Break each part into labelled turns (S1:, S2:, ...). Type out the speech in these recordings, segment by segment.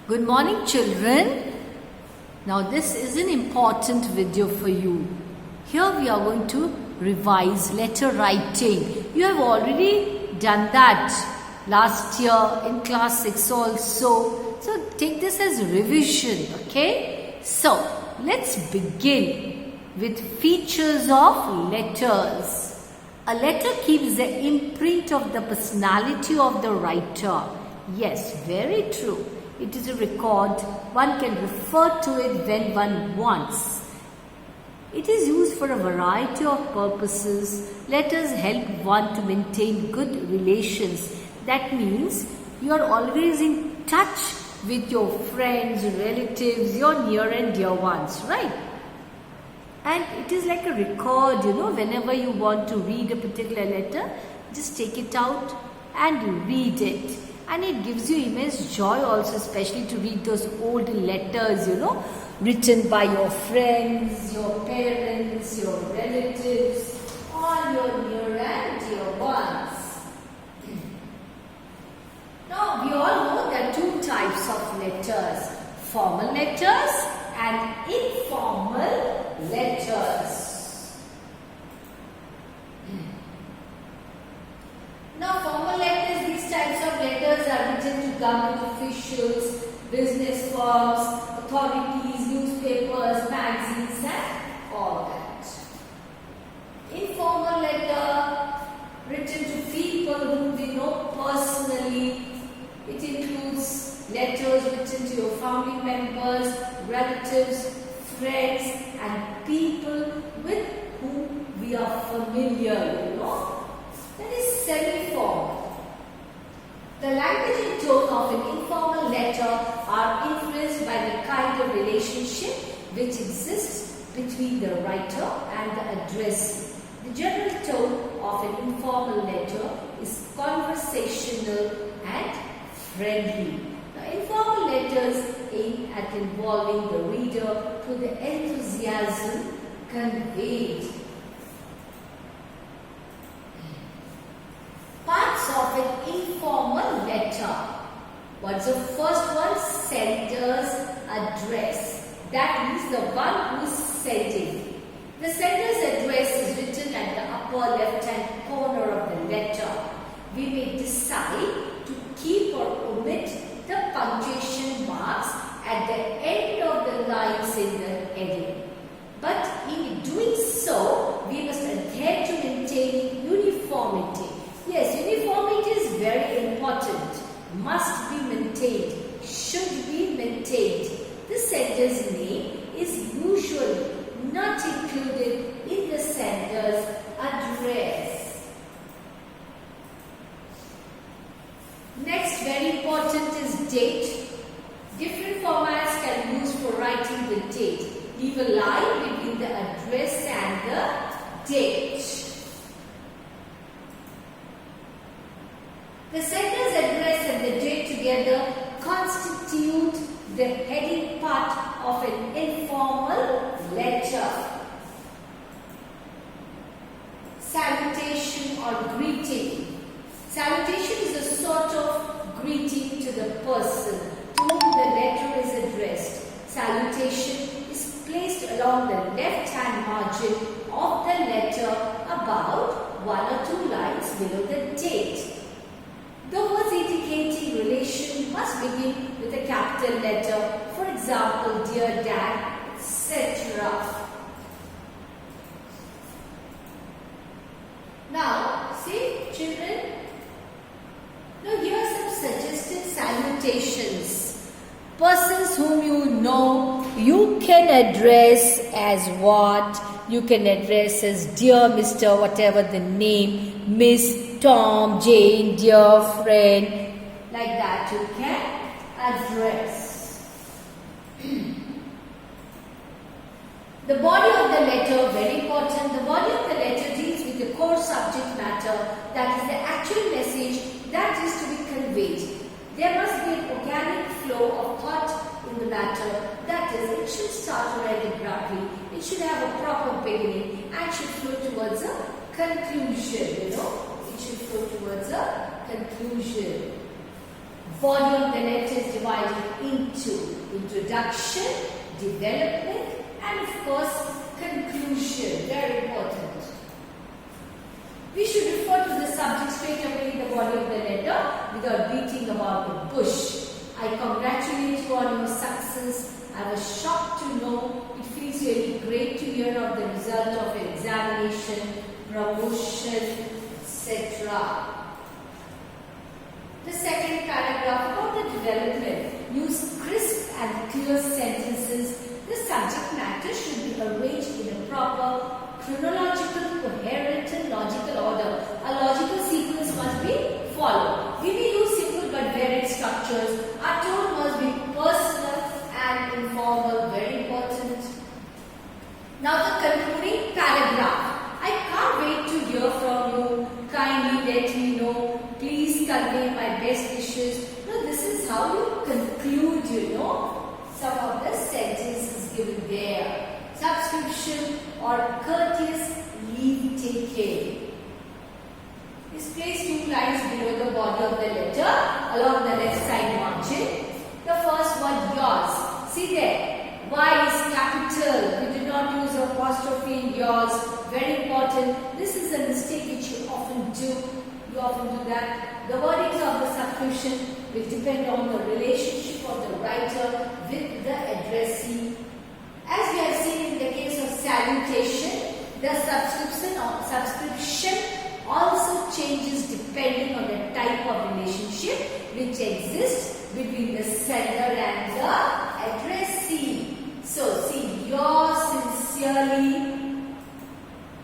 S1: Good morning, children. Now this is an important video for you. Here we are going to revise letter writing. You have already done that last year in class 6 also. So take this as revision, okay? So let's begin with features of letters. A letter keeps the imprint of the personality of the writer. Yes, very true. It is a record. One can refer to it when one wants. It is used for a variety of purposes. Letters help one to maintain good relations. That means you are always in touch with your friends, relatives, your near and dear ones, right? And it is like a record, whenever you want to read a particular letter, just take it out and read it. And it gives you immense joy also, especially to read those old letters, written by your friends, your parents, your relatives, all your near and dear ones. Now, we all know there are two types of letters, formal letters and informal letters. Now, formal letters, these types of letters are written to government officials, business firms, authorities, newspapers, magazines and all that. Informal letter, written to people whom we know personally. It includes letters written to your family members, relatives, friends and people with whom we are familiar, That is semi-formal. The language and tone of an informal letter are influenced by the kind of relationship which exists between the writer and the addressee. The general tone of an informal letter is conversational and friendly. Now, informal letters aim at involving the reader through the enthusiasm conveyed. Parts of an informal letter. What's the first one? Sender's address. That is the one who is sending. The sender's address is written at the upper left-hand corner of the letter. We may decide to keep or omit the punctuation marks at the end of the lines in the heading. But in doing so, we must adhere to maintain uniformity. Yes, uniformity is very important. Must be maintained. Should be maintained. The sender's name is usually not included in the sender's address. Next, very important is date. Different formats can be used for writing the date. Leave a line between the address and the date. The sender's address and the date together constitute the heading part of an informal letter. Salutation or greeting. Salutation is a sort of greeting to the person to whom the letter is addressed. Salutation is placed along the left-hand margin of the letter about 1 or 2 lines below the date. The words indicating relation must begin with a capital letter. For example, dear dad, etc. Now, see children, now here are some suggested salutations. Persons whom you know, you can address as what? You can address as dear Mr. whatever the name, Miss, Tom, Jane, dear friend, like that you can address. The body of the letter, very important. The body of the letter deals with the core subject matter, that is the actual message that is to be conveyed. There must be an organic flow of thought in the matter, that is, it should start or end abruptly. It should have a proper beginning and should flow towards a conclusion, It should flow towards a conclusion. body of the letter is divided into introduction, development, and of course conclusion. Very important. We should refer to the subject straight away in the body of the letter without beating about the bush. I congratulate you on your success. I was shocked to know it feels really great to hear of the result of your examination, promotion, etc. The second paragraph about the development. Use crisp and clear sentences. The subject matter should be arranged in a proper chronological, coherent and logical order. A logical sequence must be followed. We may use simple but varied structures. Our tone must be personal and informal. Very important. Now the concluding paragraph. I can't wait to hear from you. Kindly let me know. Please convey my best wishes. Now this is how you conclude, some of the sentences given there. Subscription or courteous leave taking. Displace 2 lines below the body of the letter along the left side margin. The first one, yours. See there, Y is capital. We do not use apostrophe in yours. Very important. This is a mistake which you often do. You often do that. The wording of the subscription will depend on the relationship of the writer with the addressee. As we have seen in the case of salutation, the subscription also changes depending on the type of relationship which exists between the sender and the addressee. So, see, yours sincerely,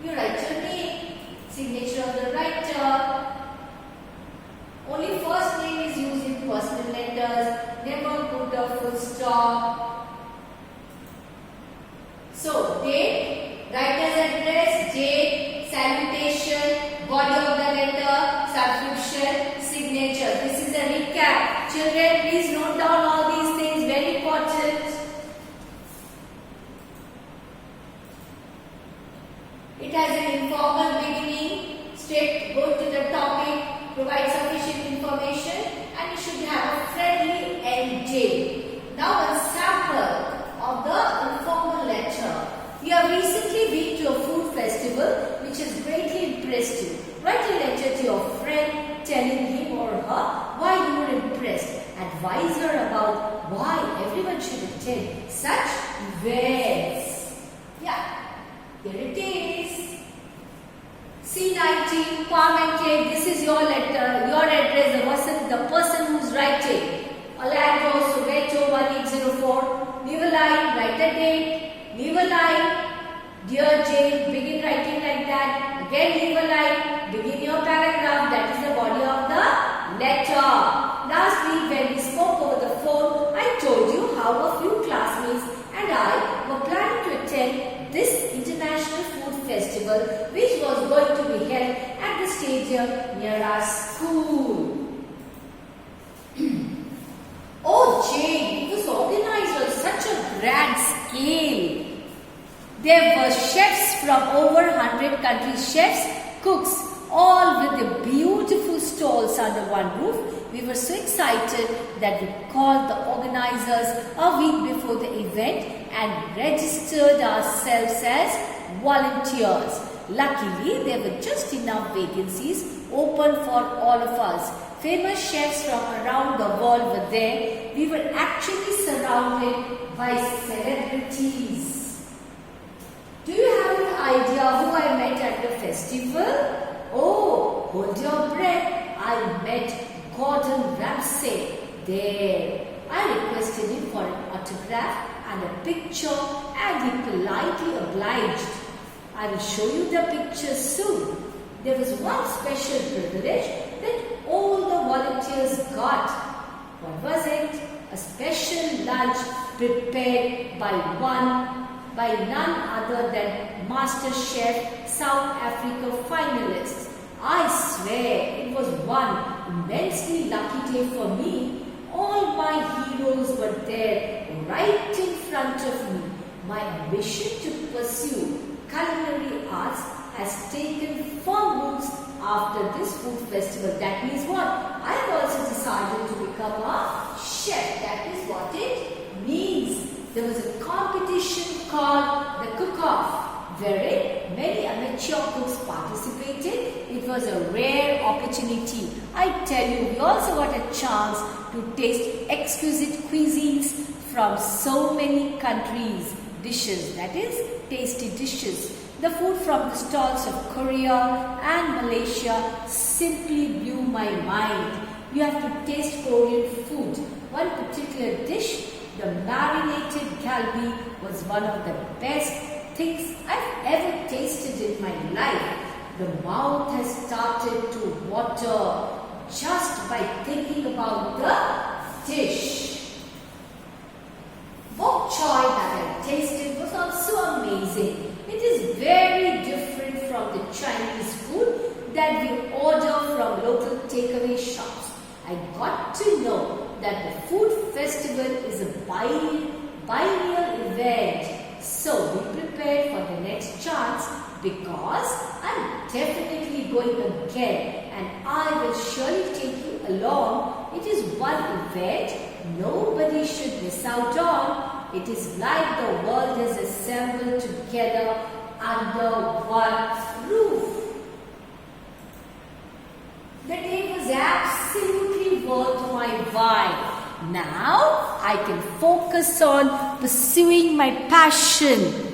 S1: you write your name, signature of the writer. Only first name is used in personal letters, never put a full stop. So, date, writer's address, date, salutation, body of the letter, subscription, signature. This is a recap. Children, please note down all these things, very important. It has an informal beginning, straight, go to the topic, provide sufficient information, and it should have a friendly ending. Now, a sample of the informal letter. You have recently been to a food festival which has greatly impressed you. Write a letter to your friend telling him or her why you were impressed. Advise her about why everyone should attend such events. Yeah, here it is. C19, Parmentate, this is your letter, your address, the person who's writing. Orlando, Soweto, 1804. Leave a line, write a date. Leave a line. Dear Jane, begin writing like that. Again leave a line. Begin your paragraph. That is the body of the letter. Last week when we spoke over the phone, I told you how a few classmates and I were planning to attend this international food festival which was going to be held at the stadium near our school. Oh Jane, it was organized on such a grand scale. There were chefs from over 100 countries, chefs, cooks, all with their beautiful stalls under one roof. We were so excited that we called the organizers a week before the event and registered ourselves as volunteers. Luckily, there were just enough vacancies open for all of us. Famous chefs from around the world were there. We were actually surrounded by celebrities. Do you have an idea who I met at the festival? Oh, hold your breath. I met Gordon Ramsay there. I requested him for an autograph and a picture and he politely obliged. I will show you the picture soon. There was one special privilege that all the volunteers got. What was it? A special lunch prepared by none other than Master Chef South Africa finalists. I swear it was one immensely lucky day for me. All my heroes were there right in front of me. My ambition to pursue culinary arts has taken firm roots after this food festival. That means what? I have also decided to become become a chef. That is what it means. There was a competition called the Cook-Off, wherein many amateur cooks participated. It was a rare opportunity. I tell you, we also got a chance to taste exquisite cuisines from so many countries. Dishes, that is, tasty dishes. The food from the stalls of Korea and Malaysia simply blew my mind. You have to taste Korean food. One particular dish, the marinated galbi, was one of the best things I've ever tasted in my life. The mouth has started to water just by thinking about the dish. Bok choy that I tasted was also amazing. It is very different from the Chinese food that we order from local takeaway shops. I got to know that the food festival is a biennial event. So be prepared for the next chance, because I'm definitely going again and I will surely take you along. It is one event nobody should miss out on. It is like the world is assembled together under one roof. The day was absolutely worth my while. Now I can focus on pursuing my passion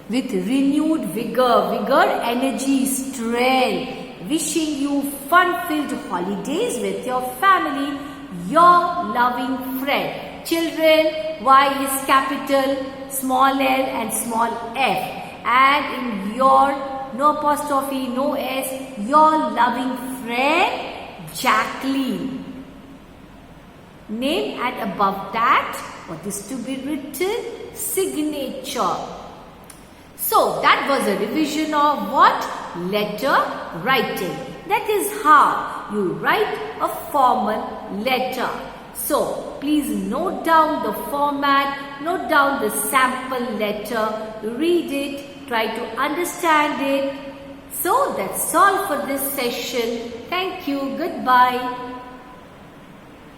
S1: with renewed vigor, energy, strength. Wishing you fun-filled holidays with your family, your loving friend. Children, Y is capital, small l and small f. And in your, no apostrophe, no s, your loving friend, Jacqueline. Name, and above that, what is to be written? Signature. So that was a revision of what? Letter writing. That is how you write a formal letter. So please note down the format, note down the sample letter, read it, try to understand it. So that's all for this session. Thank you. Goodbye.